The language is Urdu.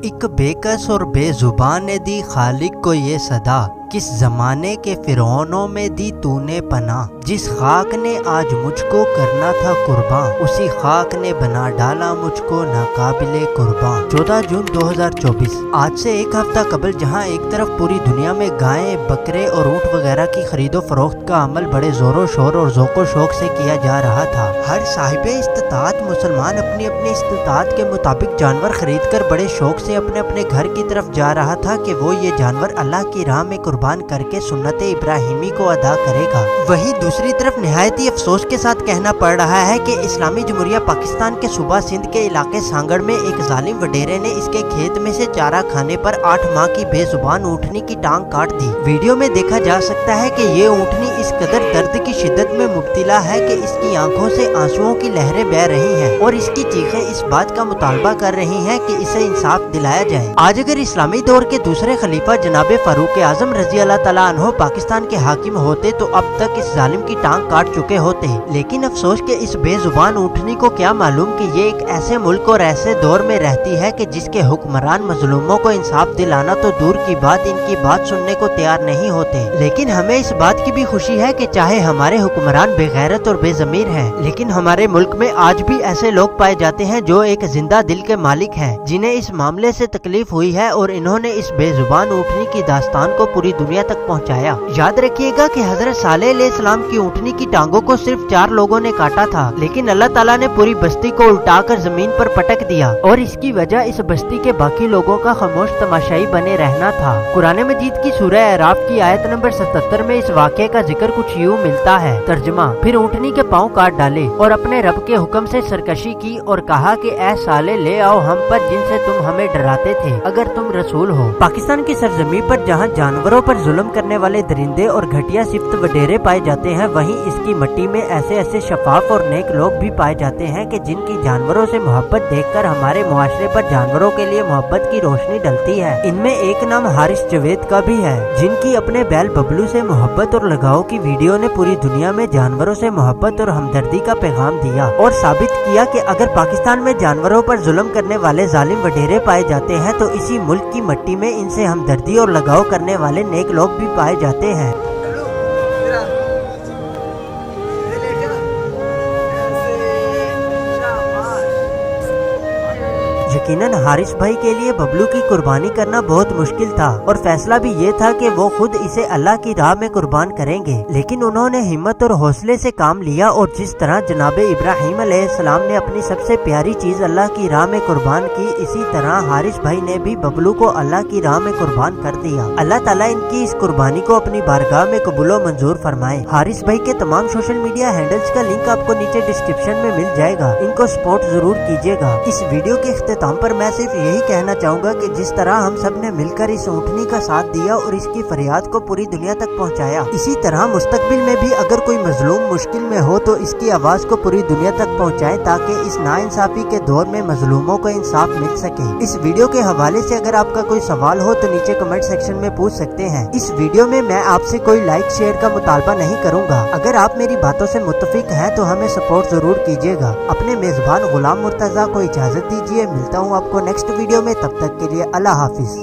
ایک بےکس اور بے زبان نے دی خالق کو یہ صدا، کس زمانے کے فرعونوں میں دی تو نے پناہ، جس خاک نے آج مجھ کو کرنا تھا قرباں، اسی خاک نے بنا ڈالا مجھ کو ناقابل قرباں۔ 14 جون 2024۔ آج سے ایک ہفتہ قبل جہاں ایک طرف پوری دنیا میں گائیں، بکرے اور اونٹ وغیرہ کی خرید و فروخت کا عمل بڑے زور و شور اور ذوق و شوق سے کیا جا رہا تھا، ہر صاحب استطاعت مسلمان اپنی اپنی استطاعت کے مطابق جانور خرید کر بڑے شوق سے اپنے اپنے گھر کی طرف جا رہا تھا کہ وہ یہ جانور اللہ کی راہ میں قربان کر کے سنت ابراہیمی کو ادا کرے گا۔ وہیں دوسری طرف نہایت ہی افسوس کے ساتھ کہنا پڑ رہا ہے کہ اسلامی جمہوریہ پاکستان کے صوبہ سندھ کے علاقے سانگڑ میں ایک ظالم وڈیرے نے اس کے کھیت میں سے چارہ کھانے پر 8 ماہ کی بے زبان اونٹنی کی ٹانگ کاٹ دی۔ ویڈیو میں دیکھا جا سکتا ہے کہ یہ اونٹنی اس قدر درد کی شدت میں مبتلا ہے کہ اس کی آنکھوں سے آنسوؤں کی لہریں بہہ رہی ہیں اور اس کی چیخیں اس بات کا مطالبہ کر رہی ہیں کہ اسے انصاف دلایا جائے۔ آج اگر اسلامی دور کے دوسرے خلیفہ جناب فاروق اعظم رضی اللہ تعالیٰ عنہ پاکستان کے حاکم ہوتے تو اب تک اس ظالم کی ٹانگ کاٹ چکے ہوتے، لیکن افسوس کہ اس بے زبان اونٹنی کو کیا معلوم کہ یہ ایک ایسے ملک اور ایسے دور میں رہتی ہے کہ جس کے حکمران مظلوموں کو انصاف دلانا تو دور کی بات ان کی بات سننے کو تیار نہیں ہوتے۔ لیکن ہمیں اس بات کی بھی خوشی ہے کہ چاہے ہمارے حکمران بے غیرت اور بے ضمیر ہیں، لیکن ہمارے ملک میں آج بھی ایسے لوگ پائے جاتے ہیں جو ایک زندہ دل کے مالک ہیں، جنہیں اس معاملے سے تکلیف ہوئی ہے اور انہوں نے اس بے زبان اونٹنی کی داستان کو پوری دنیا تک پہنچایا۔ یاد رکھیے گا کہ حضرت صالح علیہ السلام کی اونٹنی کی ٹانگوں کو صرف 4 لوگوں نے کاٹا تھا، لیکن اللہ تعالیٰ نے پوری بستی کو الٹا کر زمین پر پٹک دیا اور اس کی وجہ اس بستی کے باقی لوگوں کا خاموش تماشائی بنے رہنا تھا۔ قرآن مجید کی سورہ اعراف کی آیت نمبر 77 میں اس واقعے کا ذکر کچھ یوں ملتا ہے، ترجمہ: پھر اونٹنی کے پاؤں کاٹ ڈالے اور اپنے رب کے حکم سے سرکشی کی اور کہا کہ اے صالح لے آؤ ہم پر جن سے تم ہمیں ڈراتے تھے، اگر تم رسول ہو۔ پاکستان کی سرزمین پر جہاں جانوروں پر ظلم کرنے والے درندے اور گھٹیا صفت وڈیرے پائے جاتے ہیں، وہیں اس کی مٹی میں ایسے ایسے شفاف اور نیک لوگ بھی پائے جاتے ہیں کہ جن کی جانوروں سے محبت دیکھ کر ہمارے معاشرے پر جانوروں کے لیے محبت کی روشنی ڈلتی ہے۔ ان میں ایک نام حارث جوید کا بھی ہے، جن کی اپنے بیل ببلو سے محبت اور لگاؤ کی ویڈیو نے پوری دنیا میں جانوروں سے محبت اور ہمدردی کا پیغام دیا اور ثابت کیا کہ اگر پاکستان میں جانوروں پر ظلم کرنے والے ظالم وڈیرے پائے جاتے ہیں تو اسی ملک کی مٹی میں ان سے ہمدردی اور لگاؤ کرنے والے نیک لوگ بھی پائے جاتے ہیں۔ یقیناً حارث بھائی کے لیے ببلو کی قربانی کرنا بہت مشکل تھا اور فیصلہ بھی یہ تھا کہ وہ خود اسے اللہ کی راہ میں قربان کریں گے، لیکن انہوں نے ہمت اور حوصلے سے کام لیا اور جس طرح جناب ابراہیم علیہ السلام نے اپنی سب سے پیاری چیز اللہ کی راہ میں قربان کی، اسی طرح حارث بھائی نے بھی ببلو کو اللہ کی راہ میں قربان کر دیا۔ اللہ تعالیٰ ان کی اس قربانی کو اپنی بارگاہ میں قبول و منظور فرمائے۔ حارث بھائی کے تمام سوشل میڈیا ہینڈلز کا لنک آپ کو نیچے ڈسکرپشن میں مل جائے گا، ان کو سپورٹ ضرور کیجیے گا۔ اس ویڈیو کے اختتام پر میں صرف یہی کہنا چاہوں گا کہ جس طرح ہم سب نے مل کر اس اونٹنی کا ساتھ دیا اور اس کی فریاد کو پوری دنیا تک پہنچایا، اسی طرح مستقبل میں بھی اگر کوئی مظلوم مشکل میں ہو تو اس کی آواز کو پوری دنیا تک پہنچائیں تاکہ اس ناانصافی کے دور میں مظلوموں کو انصاف مل سکے۔ اس ویڈیو کے حوالے سے اگر آپ کا کوئی سوال ہو تو نیچے کمنٹ سیکشن میں پوچھ سکتے ہیں۔ اس ویڈیو میں میں آپ سے کوئی لائک شیئر کا مطالبہ نہیں کروں گا، اگر آپ میری باتوں سے متفق ہیں تو ہمیں سپورٹ ضرور کیجیے گا۔ اپنے میزبان غلام مرتضیٰ کو اجازت دیجیے، ملتا ہوں آپ کو نیکسٹ ویڈیو میں، تب تک کے لیے اللہ حافظ۔